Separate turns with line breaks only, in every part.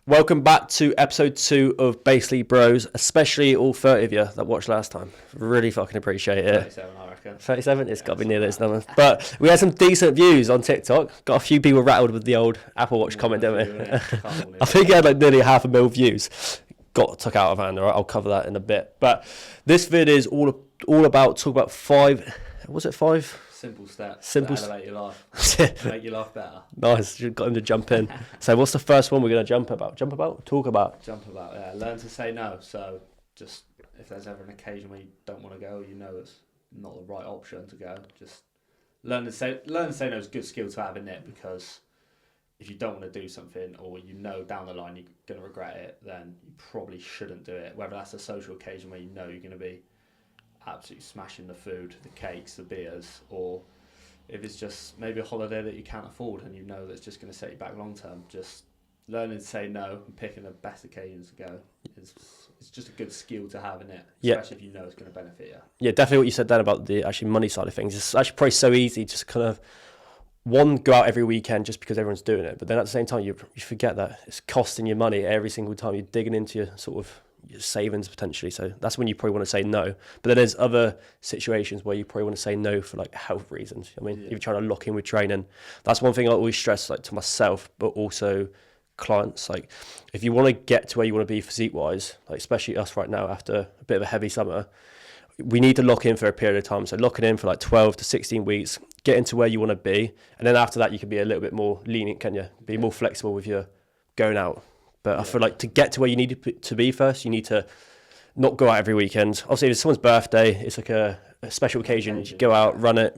Welcome back to episode 2 of Basically Bros, especially all 30 of you that watched last time. Really fucking appreciate it.
37, I reckon.
37? It's got to be near this number. But we had some decent views on TikTok. Got a few people rattled with the old Apple Watch comment, didn't we? I think it had like nearly 500,000 views. Got took out of hand. All right, I'll cover that in a bit. But this vid is all about, talk about five, was it five?
Simple steps
Simple
to elevate your life. Make your life better.
Nice, got him to jump in. So what's the first one we're going to talk about? Talk about?
Jump about, yeah. Learn to say no. So just if there's ever an occasion where you don't want to go, you know it's not the right option to go, just learn to say no is a good skill to have in it, because if you don't want to do something or you know down the line you're going to regret it, then you probably shouldn't do it. Whether that's a social occasion where you know you're going to be absolutely smashing the food, the cakes, the beers, or if it's just maybe a holiday that you can't afford and you know that's just going to set you back long term, just learning to say no and picking the best occasions to go is it's just a good skill to have in it, especially if you know it's going to benefit you. Yeah,
definitely what you said then about the actually money side of things. It's actually probably so easy to kind of go out every weekend just because everyone's doing it, but then at the same time you forget that it's costing you money every single time you're digging into your sort of your savings potentially. So that's when you probably want to say no. But then there's other situations where you probably want to say no for like health reasons. I mean, if you're trying to lock in with training, that's one thing I always stress, like to myself, but also clients. Like if you want to get to where you want to be physique wise, like especially us right now after a bit of a heavy summer, we need to lock in for a period of time. So locking in for like 12 to 16 weeks, get into where you want to be. And then after that, you can be a little bit more lenient, can you? Be more flexible with your going out. But I feel like to get to where you need to be first, you need to not go out every weekend. Obviously, if it's someone's birthday, it's like a special occasion. You go out, run it,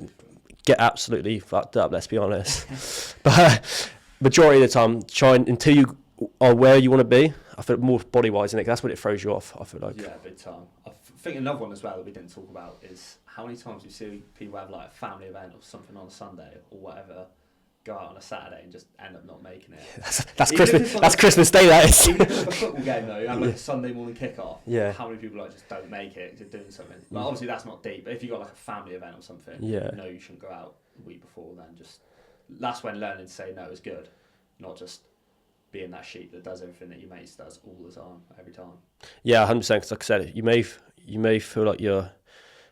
get absolutely fucked up, let's be honest. But majority of the time, try until you are where you want to be. I feel more body-wise in it, 'cause that's what it throws you off, I feel like.
Yeah, big time. I think another one as well that we didn't talk about is how many times you see people have like a family event or something on a Sunday or whatever, go out on a Saturday and just end up not making it.
That's Christmas. That's Christmas Day. That is.
Even if it's like a football game though, you have like a Sunday morning kickoff.
Yeah.
How many people like just don't make it to doing something? Well, obviously that's not deep. But if you got like a family event or something,
yeah,
you know you shouldn't go out the week before. Then just that's when learning to say no is good, not just being that sheep that does everything that your mates does all the time, every time.
Yeah, 100%. Because like I said, you may feel like you're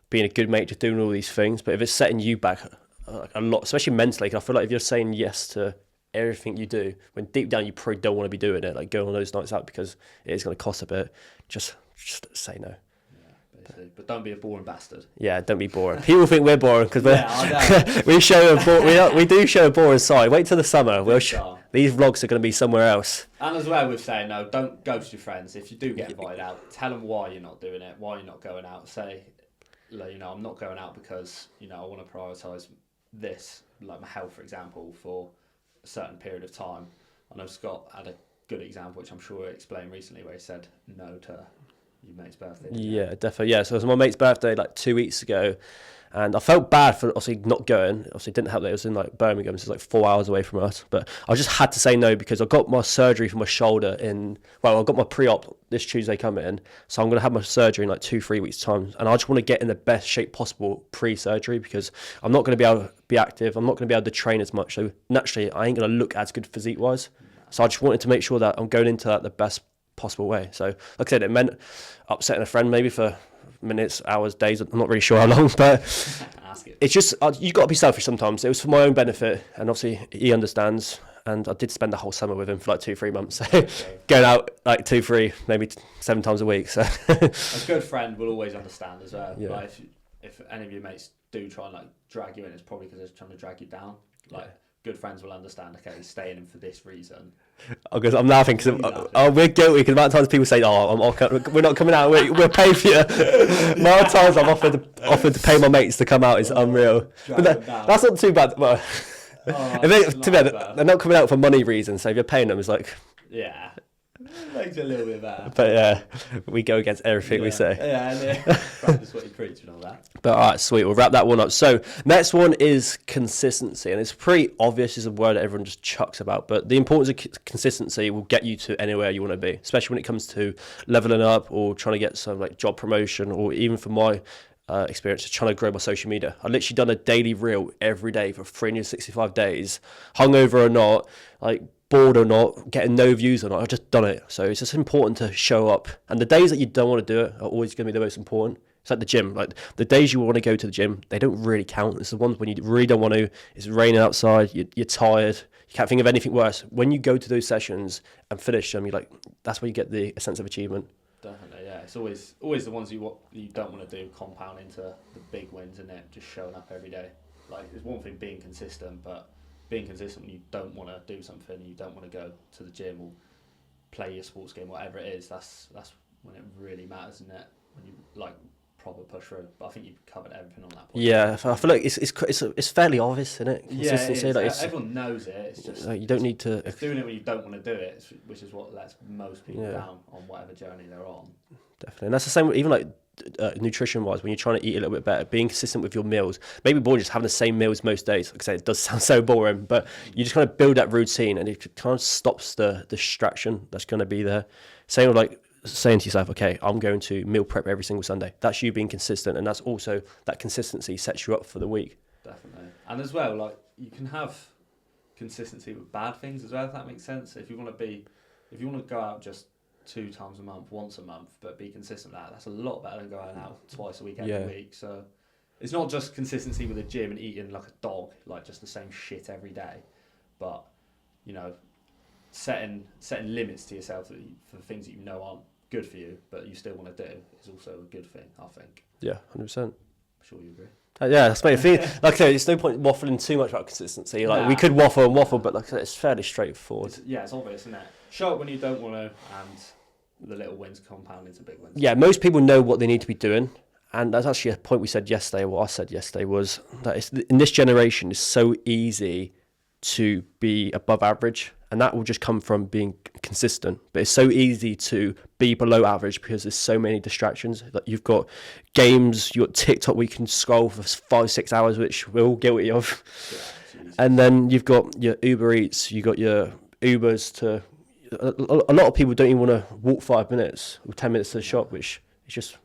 being a good mate just doing all these things, but if it's setting you back a lot, especially mentally, I feel like if you're saying yes to everything you do, when deep down you probably don't want to be doing it, like going on those nights out because it is going to cost a bit, just say no.
Yeah, basically. But don't be a boring bastard.
Yeah, don't be boring. People think we're boring because we
we
do show a boring side. Wait till the summer. These vlogs are going to be somewhere else.
And as well with saying no, don't ghost your friends. If you do get invited out, tell them why you're not doing it, why you're not going out. Say, I'm not going out because I want to prioritise this, like my health, for example, for a certain period of time. I know Scott had a good example, which I'm sure he explained recently, where he said no to your mate's birthday.
Yeah, definitely. Yeah, so it was my mate's birthday like 2 weeks ago, and I felt bad for obviously not going. Obviously, it didn't help that it was in like Birmingham, so it's like 4 hours away from us. But I just had to say no because I got my surgery for my shoulder I got my pre-op this Tuesday coming, so I'm going to have my surgery in like 2-3 weeks' time, and I just want to get in the best shape possible pre-surgery because I'm not going to be able to be active. I'm not going to be able to train as much, so naturally I ain't going to look as good physique-wise. So I just wanted to make sure that I'm going into that the best possible way. So like I said, it meant upsetting a friend maybe for minutes, hours, days. I'm not really sure how long, but it's just you got to be selfish sometimes. It was for my own benefit, and obviously he understands. And I did spend the whole summer with him for like 2-3 months, so going out like 2-3, maybe 7 times a week. So
a good friend will always understand as well.
Yeah.
Like if any of your mates do try and like drag you in, it's probably because they're trying to drag you down. Like good friends will understand. Okay, he's staying in for this reason.
Because I'm laughing because we're guilty because the amount of times people say, we're not coming out, we're paying for you. The amount of times I've offered to pay my mates to come out is unreal. But that's not too bad. Well, they're not coming out for money reasons, so if you're paying them, it's like...
Yeah. Makes it a little bit better.
But yeah, we go against everything we say.
Yeah. Practice what you preach and all that.
But all right, sweet. We'll wrap that one up. So next one is consistency, and it's pretty obvious. It's a word that everyone just chucks about, but the importance of consistency will get you to anywhere you want to be, especially when it comes to leveling up or trying to get some like job promotion, or even for my experience of trying to grow my social media. I literally done a daily reel every day for 365 days, hungover or not, like bored or not, getting no views or not, I've just done it. So it's just important to show up. And the days that you don't want to do it are always going to be the most important. It's like the gym. Like the days you want to go to the gym, they don't really count. It's the ones when you really don't want to. It's raining outside. You're tired. You can't think of anything worse. When you go to those sessions and finish them, you're like, that's where you get a sense of achievement.
Definitely, yeah. It's always the ones you don't want to do compound into the big wins, isn't it? Just showing up every day. Like, it's one thing being consistent, but being consistent when you don't want to do something, you don't want to go to the gym or play your sports game, whatever it is, that's when it really matters, isn't it? When you like proper push through. But I think you've covered everything on that point.
Yeah, I feel like it's fairly obvious, isn't it? Consistency,
yeah, it is.
like
Everyone knows it. It's just
you don't need to.
It's doing it when you don't want to do it, which is what lets most people down on whatever journey they're on.
Definitely, and that's the same. Even like nutrition wise, when you're trying to eat a little bit better, being consistent with your meals. Maybe boring just having the same meals most days. Like I say, it does sound so boring, but you just kind of build that routine, and it kind of stops the distraction that's going to be there. Same with like saying to yourself, okay, I'm going to meal prep every single Sunday. That's you being consistent, and that's also that consistency sets you up for the week.
Definitely, and as well, like you can have consistency with bad things as well. If that makes sense. If you want to go out just 2 times a month, once a month, but be consistent with that, that's a lot better than going out twice a week every week. So it's not just consistency with the gym and eating like a dog, like just the same shit every day, but you know, setting limits to yourself for things that you know aren't good for you, but you still want to do is also a good thing, I think.
Yeah, 100%.
I'm sure you agree.
Yeah, that's my thing. Like I said, there's no point waffling too much about consistency. Like we could waffle, but like I said, it's fairly straightforward.
It's obvious, isn't it? Show up when you don't want to, and the little wins compound into big wins.
Yeah, most people know what they need to be doing, and that's actually a point we said yesterday. What I said yesterday was that in this generation, it's so easy to be above average, and that will just come from being consistent. But it's so easy to be below average because there's so many distractions. Like you've got games, you've got TikTok where you can scroll for 5-6 hours, which we're all guilty of. Yeah, and then you've got your Uber Eats, you've got your Ubers to... A lot of people don't even want to walk 5 minutes or 10 minutes to the shop, which is just...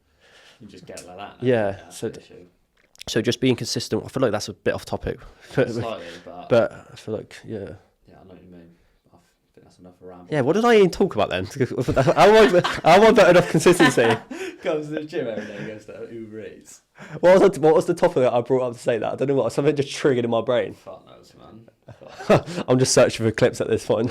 You just get like that.
Yeah, so just being consistent, I feel like that's a bit off topic.
Slightly,
but I feel like, yeah,
I know what you mean. I think that's enough for ramble.
Yeah, what did I even talk about then? How am I better off consistency?
Goes to the gym every day, goes to Uber Eats.
What was the topic that I brought up to say that? I don't know what, something just triggered in my brain.
Fuck knows, man.
I'm just searching for clips at this point.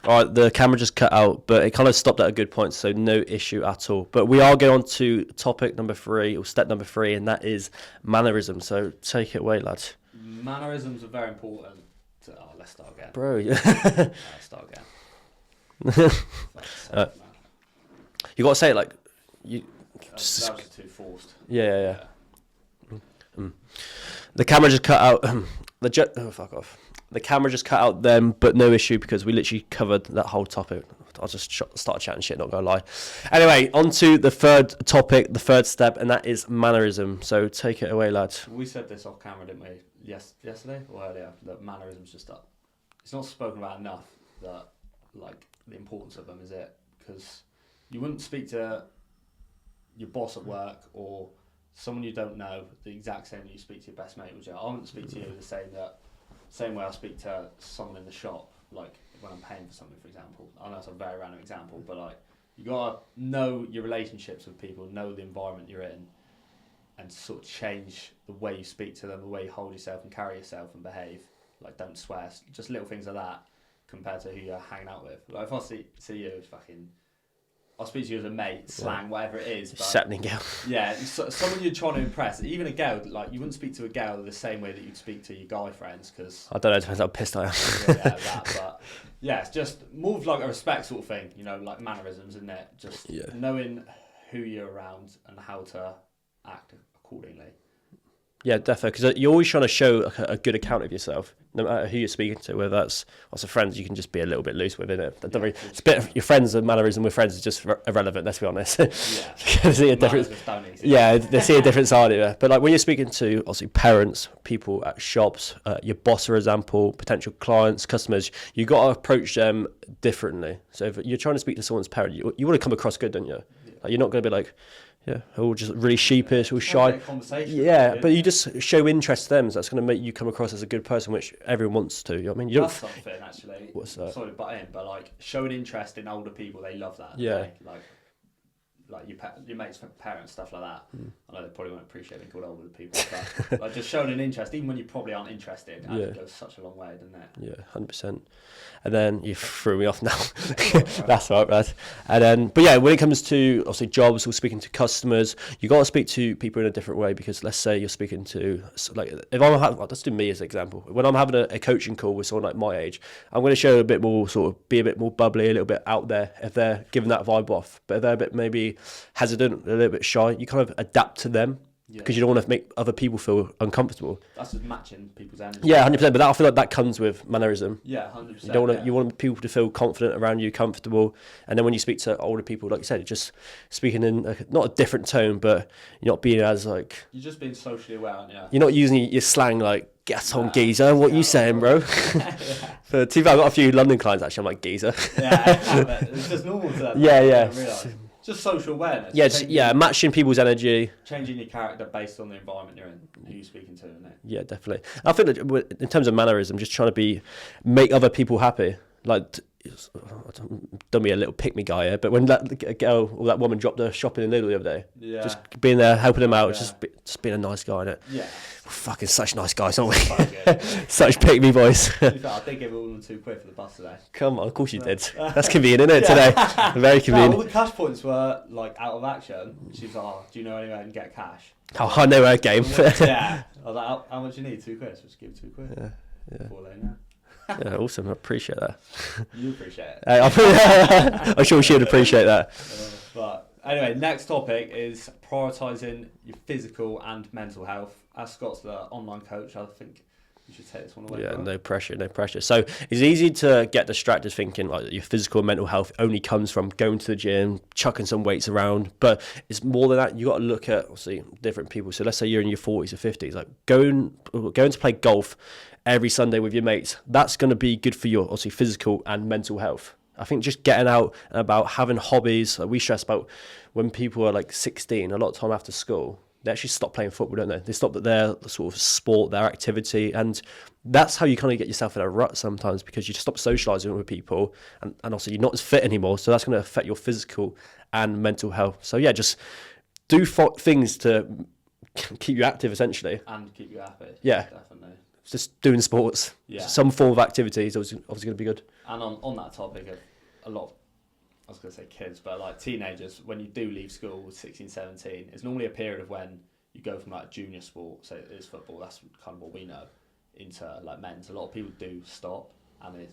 Alright, the camera just cut out, but it kind of stopped at a good point, so no issue at all. But we are going on to topic number 3, or step number 3, and that is mannerism. So take it away, lads.
Mannerisms are very important. Let's start again.
Bro,
yeah. Start again.
You got to say it like...
That was too forced.
Yeah. The camera just cut out... fuck off. The camera just cut out then, but no issue because we literally covered that whole topic. I'll just start chatting shit, not gonna lie. Anyway, on to the third topic, the third step, and that is mannerism. So take it away, lads.
We said this off camera, didn't we? Yesterday or earlier, that mannerisms just it's not spoken about enough, that like the importance of them, is it? Because you wouldn't speak to your boss at work or someone you don't know the exact same that you speak to your best mate, would you? I wouldn't speak to you the same way I speak to someone in the shop, like when I'm paying for something, for example. I know it's a very random example, but like you gotta know your relationships with people, know the environment you're in, and sort of change the way you speak to them, the way you hold yourself and carry yourself and behave. Like don't swear, just little things like that compared to who you're hanging out with. Like if I see you, it's fucking... I'll speak to you as a mate, slang, whatever it is.
Happening, girl.
Yeah, someone you're trying to impress. Even a girl, like you wouldn't speak to a girl the same way that you'd speak to your guy friends, because
I don't know, it depends how pissed I am.
But yeah, it's just more of like a respect sort of thing, you know, like mannerisms, isn't it? Just knowing who you're around and how to act accordingly. Yeah, definitely, because you're always trying to show a good account of yourself, no matter who you're speaking to, whether that's also friends you can just be a little bit loose with, innit? It's a bit of your friends' mannerism with friends is just irrelevant, let's be honest. They see a different, they see a different side of it. But like when you're speaking to, obviously, parents, people at shops, your boss, for example, potential clients, customers, you got to approach them differently. So if you're trying to speak to someone's parent, you want to come across good, don't you? Like, you're not going to be like,
Yeah, all just really sheepish, all
Have a
shy.
bit of conversation.
Yeah,
really,
but you
isn't it?
just show interest to them, so that's going to make you come across as a good person, which everyone wants to. You know what I mean? You don't.
That's something actually.
What's that?
Sorry to butt in, but like showing interest in older people, they love that.
Yeah.
Like your mates, parents, stuff like that. I know they probably won't appreciate being called older people, but like just showing an interest, even when you probably aren't interested, actually goes such a long way, doesn't it?
Yeah, 100%. And then you threw me off now. That's all right, Brad. And then, but yeah, when it comes to obviously jobs or speaking to customers, you got to speak to people in a different way, because let's say you're speaking to, like, if I'm having, let's do me as an example. When I'm having a coaching call with someone like my age, I'm going to show a bit more, sort of be a bit more bubbly, a little bit out there if they're giving that vibe off. But if they're a bit maybe hesitant, a little bit shy, you kind of adapt to them. Because you don't want to make other people feel uncomfortable.
That's just matching people's energy.
Yeah, 100%. But I feel like that comes with mannerism.
Yeah, 100%.
You don't want to. You want people to feel confident around you, comfortable. And then when you speak to older people, like you said, just speaking in not a different tone, but you're not being as like.
You're just being socially aware, aren't you?
You're not using your slang like "get on, geezer." What you saying, bro? For TV, I've got a few London clients actually. I'm like geezer.
Yeah, it's just normal to them.
Yeah.
Just social awareness.
Yeah, matching people's energy.
Changing your character based on the environment you're in, who you're speaking to, isn't it?
Yeah, definitely. I think that in terms of mannerism, just trying to make other people happy. Like, don't be a little pick me guy here, but when that girl or that woman dropped her shopping in Lidl the other day, just being there, helping them out, just being a nice guy, innit?
Yeah.
We're fucking such nice guys, aren't we? Such pick me boys.
I did give all them £2 for the bus today.
Come on, of course you did. That's convenient, isn't it, today? Very convenient.
All the cash points were like out of action. She was like, "Oh, do you know anyone who can get cash?"
Oh, I know her game.
Yeah. I was like, "How much do you need? £2? Just give £2.
Yeah.
Before they know.
Yeah, awesome. I appreciate that.
You appreciate it.
I'm sure she would appreciate that.
But anyway, next topic is prioritising your physical and mental health. As Scott's the online coach, I think you should take this one away.
Yeah, no pressure. So it's easy to get distracted thinking like your physical and mental health only comes from going to the gym, chucking some weights around, but it's more than that. You got to look at obviously different people. So let's say you're in your 40s or 50s, like going to play golf every Sunday with your mates. That's going to be good for your obviously physical and mental health. I think just getting out and about, having hobbies. Like we stress about when people are like 16, a lot of time after school, they actually stop playing football, don't they? They stop their sort of sport, their activity, and that's how you kind of get yourself in a rut sometimes, because you stop socialising with people, and also you're not as fit anymore, so that's going to affect your physical and mental health. So yeah, just do things to keep you active, essentially.
And keep you happy.
Yeah.
Definitely.
Just doing sports.
Yeah.
Some form of activity is obviously going to be good.
And on that topic of a lot of, I was going to say kids, but like teenagers, when you do leave school 16, 17, it's normally a period of when you go from like junior sport, say it is football, that's kind of what we know, into like men's. A lot of people do stop, and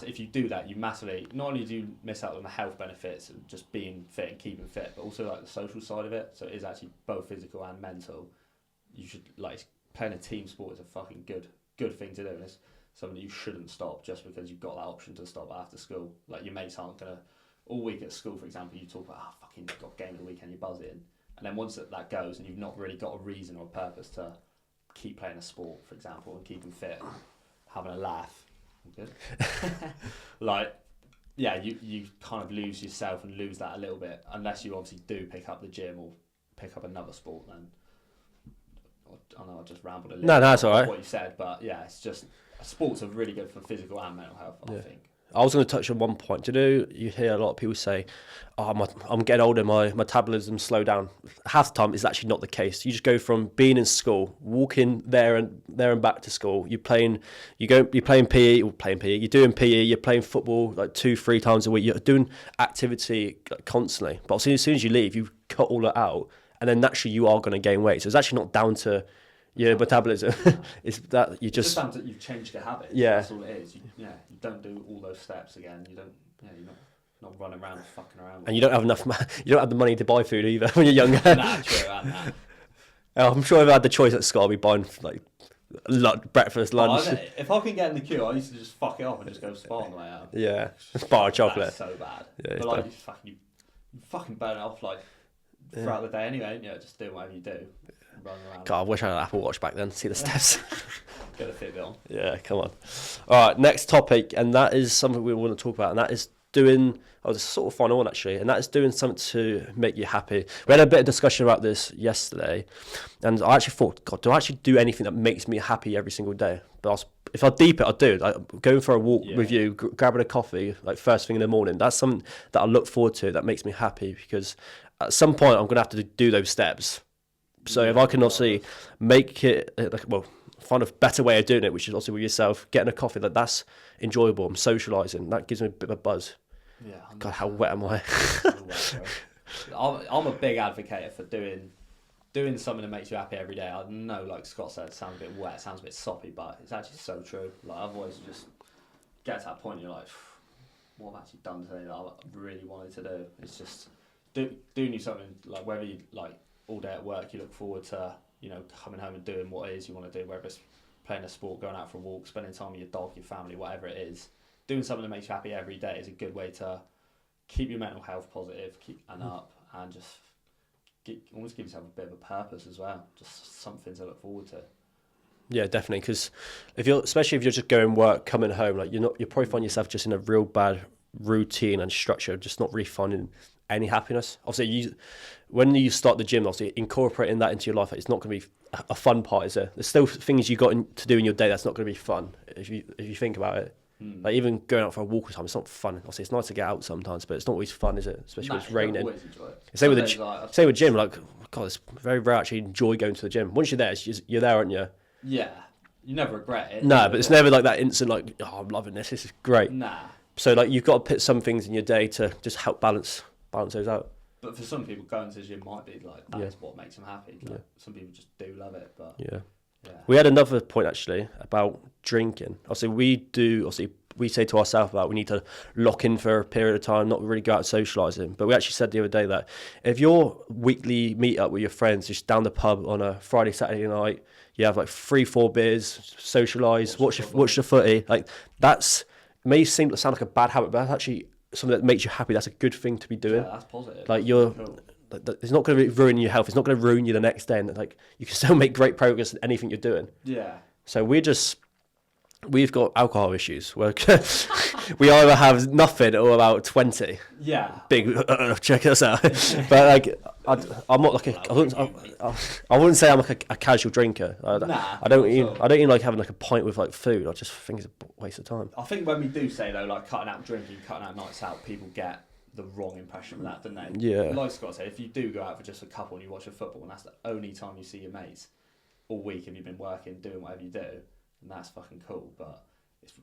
if you do that, you massively, not only do you miss out on the health benefits of just being fit and keeping fit, but also like the social side of it. So it is actually both physical and mental. You should, like, playing a team sport is a fucking good thing to do. And it's something that you shouldn't stop just because you've got that option to stop after school. Like, your mates aren't going to, all week at school, for example, you talk about, fucking got a game of the weekend, you're buzzing. And then once that goes and you've not really got a reason or a purpose to keep playing a sport, for example, and keeping fit, having a laugh, good. Like, yeah, you kind of lose yourself and lose that a little bit, unless you obviously do pick up the gym or pick up another sport. Then I know I just rambled a little.
No, that's all right.
What you said, but yeah, it's just sports are really good for physical and mental health. I think.
I was going to touch on one point. You hear a lot of people say, "Oh, I'm getting older. My metabolism slowed down." Half the time, it's actually not the case. You just go from being in school, walking there and back to school. You're playing PE, You're doing PE. You're playing football like 2-3 times a week. You're doing activity constantly. But as soon as you leave, you cut all that out, and then naturally you are going to gain weight. So it's actually not down to your metabolism. It's that you just
down to you've changed your habits.
Yeah,
that's all it is. You don't do all those steps again. You're not running around fucking around.
And you don't have enough. You don't have the money to buy food either when you're younger.
Nah, true.
I'm sure if I had the choice at school, I'd be buying like breakfast, lunch.
If I can get in the queue, I used to just fuck it off and just go Spar on the way out.
Yeah, bar of chocolate.
That's so bad.
Yeah,
but like you fucking burn it off like throughout the day anyway. Just do whatever you do. Run around.
God, I wish I had an Apple Watch back then to see the steps.
Get a Fitbit on.
Yeah, come on. All right, next topic, and that is something we want to talk about, and that is doing, oh, this is sort of final one actually, and that is doing something to make you happy. We had a bit of discussion about this yesterday, and I actually thought, God, do I actually do anything that makes me happy every single day? But if I deep it, I do. Like going for a walk with you, grabbing a coffee, like first thing in the morning. That's something that I look forward to. That makes me happy because at some point I'm gonna have to do those steps. So if I can obviously make it find a better way of doing it, which is also with yourself, getting a coffee, that's enjoyable. I'm socialising. That gives me a bit of a buzz.
Yeah.
God, how wet am I?
I'm a big advocate for doing something that makes you happy every day. I know, like Scott said, it sounds a bit wet, sounds a bit soppy, but it's actually so true. Like I've always just get to that point, you're like, what have I actually done today that I really wanted to do? It's just doing you something, like whether you like all day at work, you look forward to, coming home and doing what it is you want to do, whether it's playing a sport, going out for a walk, spending time with your dog, your family, whatever it is. Doing something that makes you happy every day is a good way to keep your mental health positive, up, and just almost give yourself a bit of a purpose as well. Just something to look forward to.
Yeah, definitely. Because especially if you're just going work, coming home, like you're probably find yourself just in a real bad routine and structure, just not really finding any happiness. Obviously, when you start the gym, obviously incorporating that into your life, it's not going to be a fun part, is there? There's still things you got to do in your day that's not going to be fun if you think about it. Like even going out for a walk or something, it's not fun. Obviously, it's nice to get out sometimes, but it's not always fun, is it? Especially when it's raining. Same with the gym. Like, God, it's very rare I actually enjoy going to the gym. Once you're there, you're there, aren't you?
Yeah, you never regret it.
No, but it's never like that instant. Like, oh, I'm loving this. This is great.
Nah.
So like, you've got to put some things in your day to just help balance those out.
But for some people, going to the gym might be like that's what makes them happy. Like, some people just do love it, but
yeah. We had another point actually about drinking. Obviously, we say to ourselves about we need to lock in for a period of time, not really go out socialising. But we actually said the other day that if your weekly meet up with your friends, just down the pub on a Friday, Saturday night, you have like 3-4 beers, socialise, watch the footy. Like it may seem to sound like a bad habit, but that's actually something that makes you happy. That's a good thing to be doing.
Yeah, that's positive.
Like it's not going to ruin your health. It's not going to ruin you the next day, and like you can still make great progress in anything you're doing.
Yeah.
So we've got alcohol issues. We either have nothing or about 20.
Yeah.
Big. Check us out. But like, I'm not like I wouldn't say I'm like a casual drinker. I don't even like having like a pint with like food. I just think it's a waste of time.
I think when we do say though, like cutting out drinking, cutting out nights out, people get the wrong impression of that, don't they?
Yeah.
Like Scott said, if you do go out for just a couple and you watch a football and that's the only time you see your mates all week and you've been working, doing whatever you do, and that's fucking cool. But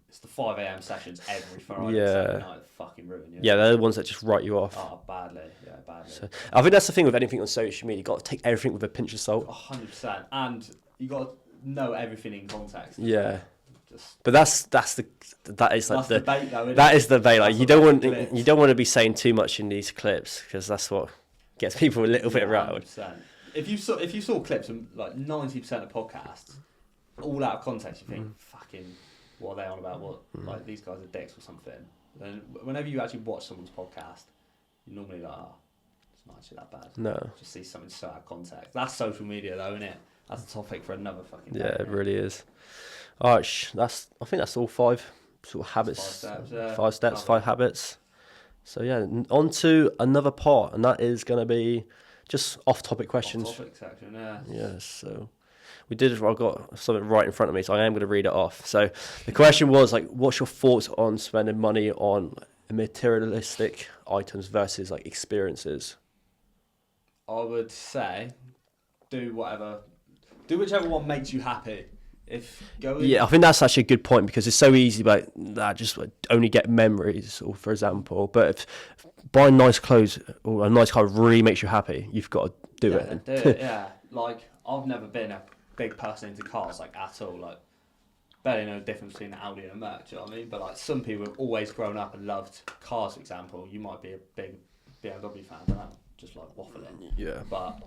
it's the 5 a.m. sessions every Friday Saturday night that fucking ruin you.
Yeah, they're the ones that just write you off.
Oh, badly. Yeah, badly.
So, I think that's the thing with anything on social media. You've got to take everything with a pinch of salt.
100%. And you got to know everything in context.
Yeah. But that is like the
debate though,
that is the debate. Like you don't want to be saying too much in these clips because that's what gets people a little bit rattled.
100%. If you saw clips and like 90% of podcasts, all out of context, you think fucking what are they on about? What like these guys are dicks or something. Then whenever you actually watch someone's podcast, you're normally like, it's not actually that bad.
No,
just see something so out of context. That's social media though, isn't it? That's a topic for another fucking day.
Yeah, it really is. All right, I think that's all 5 sort of habits. 5 steps, 5 habits. So yeah, on to another part, and that is going to be just off-topic questions.
Off-topic section, yeah.
Yeah, so I've got something right in front of me, so I am going to read it off. So the question was like, what's your thoughts on spending money on materialistic items versus like experiences?
I would say do whichever one makes you happy.
Yeah, I think that's actually a good point because it's so easy, like just only get memories, or for example. But if buying nice clothes or a nice car really makes you happy, you've got to do it.
Do it. Yeah, like I've never been a big person into cars like at all. Like barely know the difference between an Audi and a Merc. Do you know what I mean? But like some people have always grown up and loved cars. For example, you might be a big BMW fan. I don't know, just like waffling.
Yeah.
But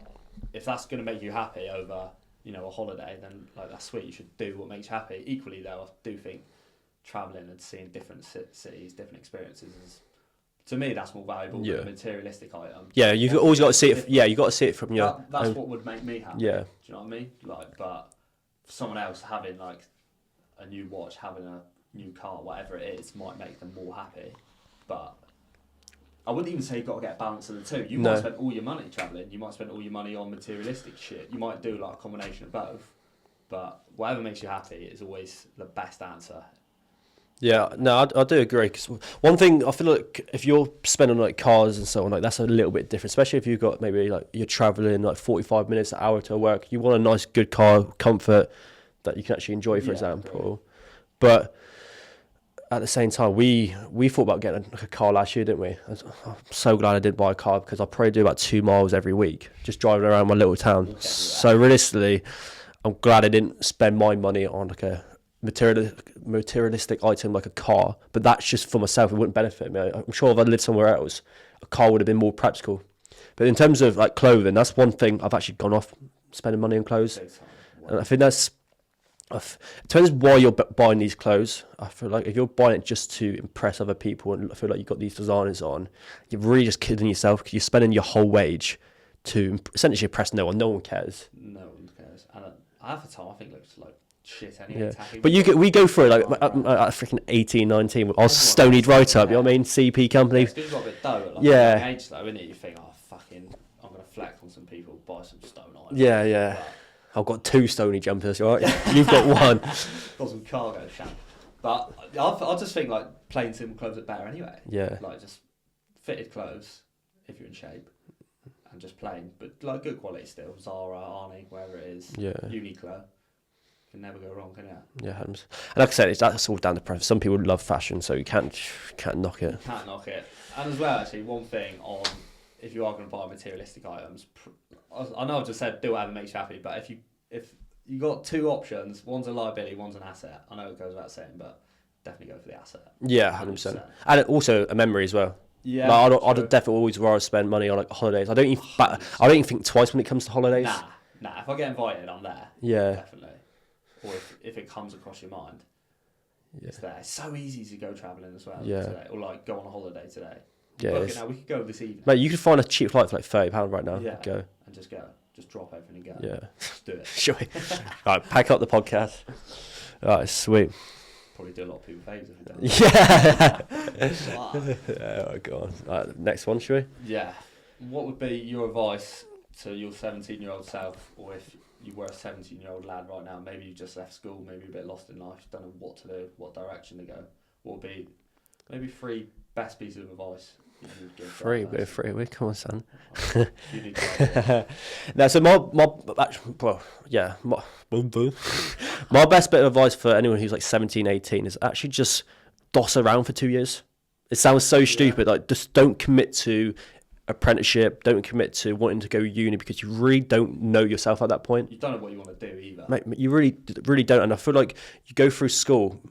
if that's gonna make you happy over a holiday, then like that's sweet. You should do what makes you happy. Equally though, I do think travelling and seeing different cities, different experiences is, to me, that's more valuable than a materialistic item.
Yeah, you've always got to see it. Yeah, you got to see it from your.
That's what would make me happy.
Yeah.
Do you know what I mean? Like, but for someone else having like a new watch, having a new car, whatever it is, might make them more happy. But I wouldn't even say you've got to get a balance of the two. You
No.
might spend all your money travelling. You might spend all your money on materialistic shit. You might do like a combination of both. But whatever makes you happy is always the best answer.
Yeah, no, I do agree. Because one thing I feel like if you're spending on like cars and so on, like that's a little bit different. Especially if you've got maybe like you're traveling like 45 minutes, an hour to work. You want a nice, good car, comfort that you can actually enjoy, for
Yeah,
example. But at the same time, we thought about getting a car last year, didn't we? I'm so glad I didn't buy a car because I probably do about 2 miles every week just driving around my little town. So realistically, I'm glad I didn't spend my money on like a materialistic item like a car, but that's just for myself. It wouldn't benefit me. I'm sure if I lived somewhere else, a car would have been more practical. But in terms of like clothing, that's one thing I've actually gone off spending money on clothes. And I think that's, it depends why you're buying these clothes. I feel like if you're buying it just to impress other people and feel like you've got these designers on, you're really just kidding yourself because you're spending your whole wage to essentially impress no one. No one cares.
No one cares. And half the time, I think it looks like shit anyway.
Yeah. But we go through it like at freaking 18, 19 with our stonied right up, you know what I mean? CP company.
It's got a bit dough at like
Yeah.
a young age though, isn't it? You think, oh fucking, I'm gonna flex on some people, buy some Stone Island.
Yeah. I've got 2 stony jumpers, right? You've got one.
Got some cargo champ. But I just think like plain simple clothes are better anyway.
Yeah.
Like just fitted clothes if you're in shape, and just plain, but like good quality still. Zara, Arnie, wherever it is.
Yeah.
Uniqlo. Can never go wrong, can you?
Yeah. And like I said, that's all down to preference. Some people love fashion, so you can't knock it.
Can't knock it. And as well, actually, one thing on if you are going to buy materialistic items, I know I've just said do whatever makes you happy, but if you got 2 options, one's a liability, one's an asset. I know it goes without saying, but definitely go for the asset.
Yeah, 100%. And also a memory as well.
Yeah,
like, I'd definitely always rather spend money on like holidays. I don't even think twice when it comes to holidays.
Nah. If I get invited, I'm there.
Yeah.
Definitely. Or if it comes across your mind, it's there. It's so easy to go travelling as well.
Yeah.
Today, or like go on a holiday today.
Yeah.
Look, now we could go this evening.
Mate, you could find a cheap flight for like £30 right now.
Yeah.
Go.
And just go. Just drop everything and go.
Yeah.
Just do it.
Sure. Right, pack up the podcast. Right, sweet.
Probably do a lot of people favours if we don't.
Yeah. Oh, God. Right, next one, shall we?
Yeah. What would be your advice to your 17-year-old self, or if you were a 17-year-old lad right now, maybe you just left school, maybe a bit lost in life, don't know what to do, what direction to go, what would be maybe 3 best pieces of advice you would give?
3, bit of 3. Come on, son.
You need to
No, so my best bit of advice for anyone who's like 17, 18 is actually just doss around for 2 years. It sounds so stupid. Like, just don't commit to apprenticeship. Don't commit to wanting to go uni because you really don't know yourself at that point.
You don't know what you want to do either.
Mate, you really don't. And I feel like you go through school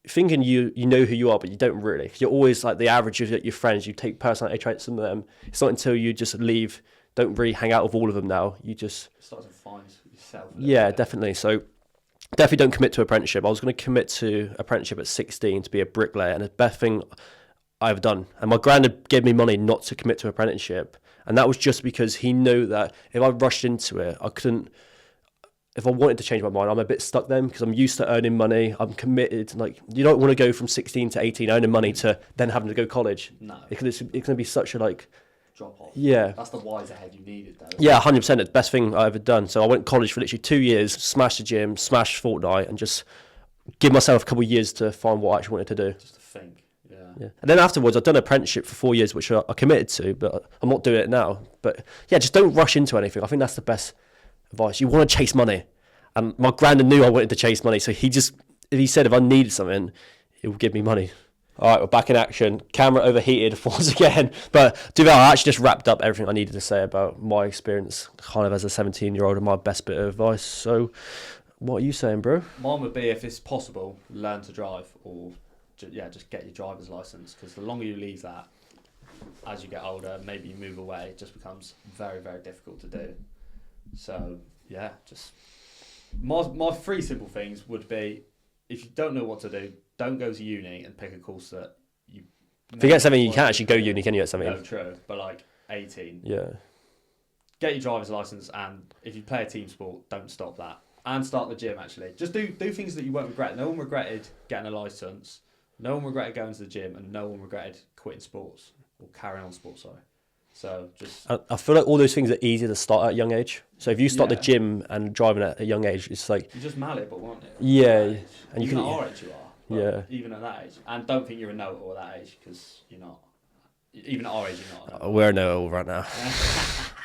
thinking you know who you are, but you don't really. You're always like the average of your friends. You take personality traits from them. It's not until you just leave, don't really hang out with all of them now. You just
start to find yourself.
Yeah, definitely. So definitely don't commit to apprenticeship. I was going to commit to apprenticeship at 16 to be a bricklayer, and the best thing I've done. And my granddad gave me money not to commit to apprenticeship, and that was just because he knew that if I rushed into it, I couldn't. If I wanted to change my mind, I'm a bit stuck then because I'm used to earning money. I'm committed. Like, you don't want to go from 16 to 18 earning money to then having to go college.
No.
It's going to be such a like
drop off.
Yeah.
That's the wiser head you needed though.
Yeah, 100%. It's the best thing I've ever done. So I went to college for literally 2 years, smashed the gym, smashed Fortnite, and just give myself a couple of years to find what I actually wanted to do.
Just to think.
Yeah. And then afterwards, I've done an apprenticeship for 4 years, which I committed to, but I'm not doing it now. But yeah, just don't rush into anything. I think that's the best advice. You want to chase money. And my granddad knew I wanted to chase money, so he said if I needed something, he would give me money. All right, we're back in action. Camera overheated once again. But to be honest, I actually just wrapped up everything I needed to say about my experience kind of as a 17-year-old and my best bit of advice. So what are you saying, bro?
Mine would be, if it's possible, learn to drive, or just get your driver's license, because the longer you leave that, as you get older, maybe you move away, it just becomes very, very difficult to do. So yeah, just my 3 simple things would be, if you don't know what to do, don't go to uni and pick a course that you...
If you get something, you can't actually go uni, can you, at something?
No, true, but like 18.
Yeah.
Get your driver's license, and if you play a team sport, don't stop that. And start the gym, actually. Just do things that you won't regret. No one regretted getting a license. No one regretted going to the gym, and no one regretted quitting sports. or carry on sport, sorry. So just
I feel like all those things are easier to start at a young age. So if you start the gym and driving at a young age, it's like
you just malleable, won't it?
yeah, and you
even
can
at our age you are. But even at that age, and don't think you're a know-it-all at that age because you're not. Even at our age, you're not.
We're a know-it-all right now.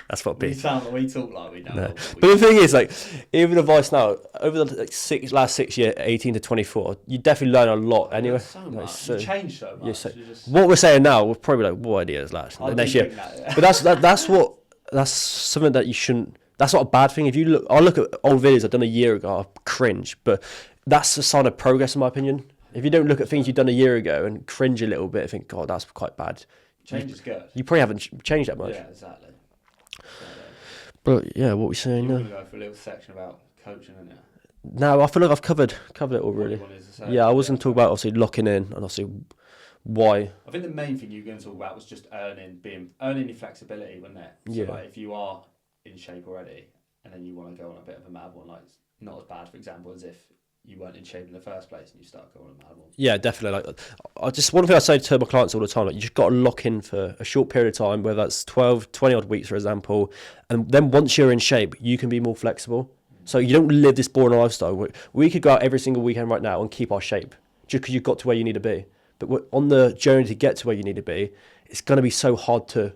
That's what
we
people.
sound like we talk like we know.
No. But the thing is, like, even advice now over the last 6 years, 18 to 24, you definitely learn a lot anyway.
So much.
Like, so,
you change so much.
So, what we're saying now, we're probably like, what ideas last next year? But that's something that you shouldn't. That's not a bad thing. If you look, I look at old videos I've done a year ago, I cringe. But that's a sign of progress, in my opinion. If you don't look at things you've done a year ago and cringe a little bit, I think, God, that's quite bad.
Change is good.
You probably haven't changed that much.
Yeah, exactly.
But yeah, what we're saying now.
You're going to go for a little section about coaching, isn't it?
No, I feel like I've covered it all really. Yeah, I wasn't talking about obviously locking in and obviously why.
I think the main thing you were going to talk about was just earning your flexibility, wasn't it? So
yeah.
Like if you are in shape already and then you want to go on a bit of a mad one, like not as bad, for example, as if you weren't in shape in the first place and you start going on a mad one. Yeah,
definitely. Like, one thing I say to my clients all the time, like you just got to lock in for a short period of time, whether that's 12, 20 odd weeks, for example. And then once you're in shape, you can be more flexible. So you don't live this boring lifestyle. We could go out every single weekend right now and keep our shape just because you've got to where you need to be. But on the journey to get to where you need to be, it's going to be so hard to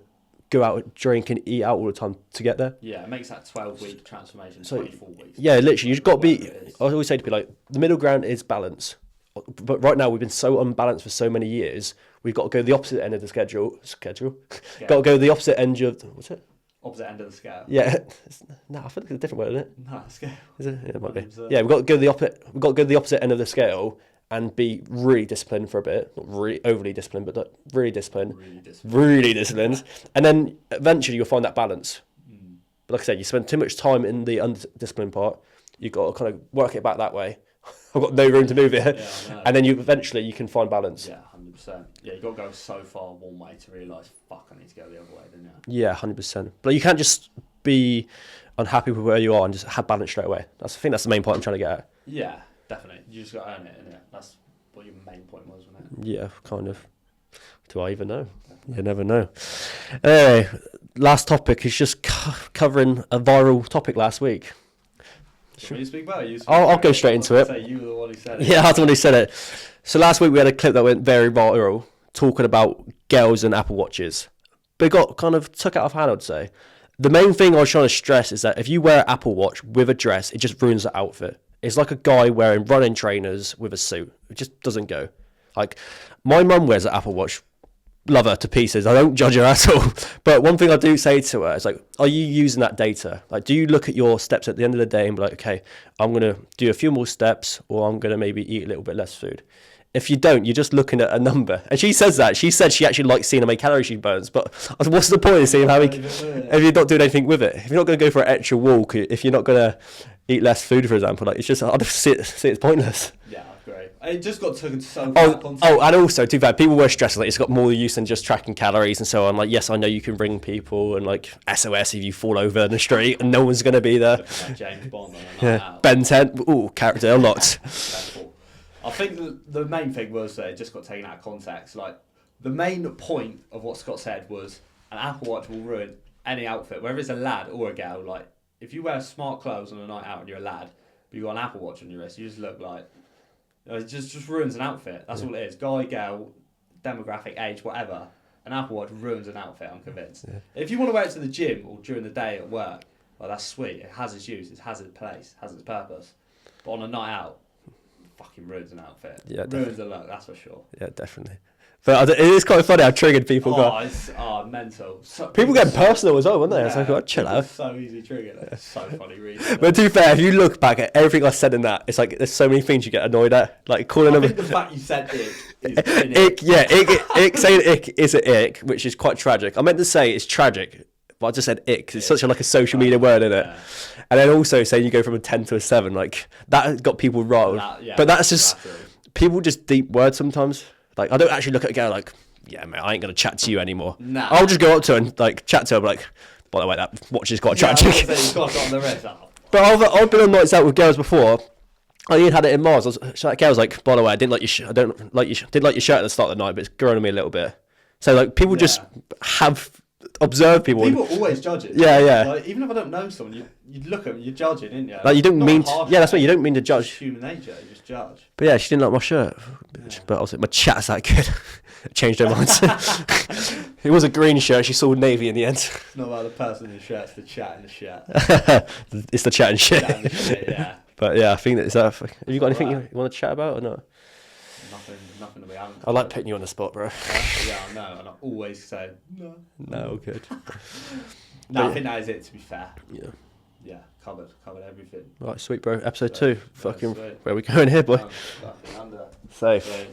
go out, drink and eat out all the time to get there.
Yeah, it makes that 12-week transformation 24 weeks.
Yeah, literally, you've got to be... I always say to people, like, the middle ground is balance. But right now, we've been so unbalanced for so many years, we've got to go the opposite end of the schedule. Got to go the opposite end of... What's it?
Opposite end of the scale.
Yeah. No, I think it's a different word, isn't it?
No, scale.
Is it? Yeah, it might be. Yeah, we've got to go the opposite end of the scale and be really disciplined for a bit. Not really overly disciplined, but like really disciplined. Really disciplined. And then eventually you'll find that balance. But like I said, you spend too much time in the undisciplined part. You've got to kind of work it back that way. I've got no room to move it. Yeah, and then eventually you can find balance.
Yeah, 100%. Yeah, you've got to go so far one way to realise, fuck, I need to go the other way, don't you?
Yeah, 100%. But you can't just be unhappy with where you are and just have balance straight away. I think that's the main point I'm trying to get at.
Yeah, definitely. You just got to earn it, innit? That's what your main point was, wasn't it?
Yeah, kind of. Do I even know? You never know. Anyway, last topic is just covering a viral topic last week.
Should we speak about it?
I'll go straight into it.
Say you were the one who said it.
Yeah, I was the one who said it. So last week we had a clip that went very viral talking about girls and Apple Watches. But it got kind of took out of hand, I'd say. The main thing I was trying to stress is that if you wear an Apple Watch with a dress, it just ruins the outfit. It's like a guy wearing running trainers with a suit. It just doesn't go. Like, my mum wears an Apple Watch. Love her to pieces. I don't judge her at all. But one thing I do say to her is like, are you using that data? Like, do you look at your steps at the end of the day and be like, okay, I'm going to do a few more steps or I'm going to maybe eat a little bit less food? If you don't, you're just looking at a number. And she says that. She said she actually likes seeing how many calories she burns. But what's the point of seeing how many, if you're not doing anything with it? If you're not going to go for an extra walk, if you're not going to eat less food, for example, like it's just, I just see it's pointless.
Yeah, great. It just got taken so far.
And also, too bad, people were stressed. Like, it's got more use than just tracking calories and so on. Like, yes, I know you can ring people and like SOS if you fall over in the street and no one's going to be there.
Like James Bond.
Ben 10, character unlocked.
I think the main thing was that it just got taken out of context. Like, the main point of what Scott said was an Apple Watch will ruin any outfit, whether it's a lad or a girl. Like, if you wear smart clothes on a night out and you're a lad, but you've got an Apple Watch on your wrist, you just look like... It just ruins an outfit. That's all it is. Guy, girl, demographic, age, whatever. An Apple Watch ruins an outfit, I'm convinced. Yeah. If you want to wear it to the gym or during the day at work, well, that's sweet. It has its use, it has its place, has its purpose. But on a night out, fucking ruins an outfit. Yeah, ruins a look, that's for sure.
Yeah, definitely. But it is quite funny how triggered people got.
It's mental.
People get personal as well, weren't they? Yeah, it's like, oh, chill out.
So easy triggered. It's so funny reading.
But to be fair, if you look back at everything I said in that, it's like there's so many things you get annoyed at. Like calling them.
I think the fact you said ick is
ick. Yeah, ick. Saying ick is an ick, which is quite tragic. I meant to say it's tragic, but I just said ick because it's such a social media word, isn't it? Yeah. And then also saying you go from a 10 to a 7, like that got people riled. But that's just people just deep words sometimes. Like I don't actually look at a girl like, yeah, mate, I ain't gonna chat to you anymore.
Nah.
I'll just go up to her and like chat to her, like, by the way, that watch is quite tragic. But I've been on nights out with girls before. I even had it in Mars. That girl was like, by the way, I didn't like your shirt at the start of the night, but it's growing on me a little bit. So like people just have observe people.
People always judge it.
Yeah, yeah.
Like, even if I don't know someone, you look at them, you're judging, isn't you?
Like you don't
Not
mean
a harsh
that's what
way,
you don't mean to
it's
judge.
just human nature, you just judge.
But yeah, she didn't like my shirt.
Yeah.
But also my chat's that good. Changed her mind. It was a green shirt. She saw navy in the end.
It's not about the person in the shirt, it's the chat in the shirt.
It's the chat and shit.
Chat in the shit, yeah.
But yeah, I think that is that. Have you got anything
Right.
you want to chat about or not?
Nothing that we haven't.
I like
covered.
putting you on the spot, bro.
Yeah, I know, and I always say no.
No, good.
No, I
yeah.
think that is it. To be fair,
Yeah.
yeah, covered everything.
Right, sweet, bro. Episode
So,
2.
yeah,
Fucking,
sweet.
where we going here, boy?
Fucking under.
Safe.
So,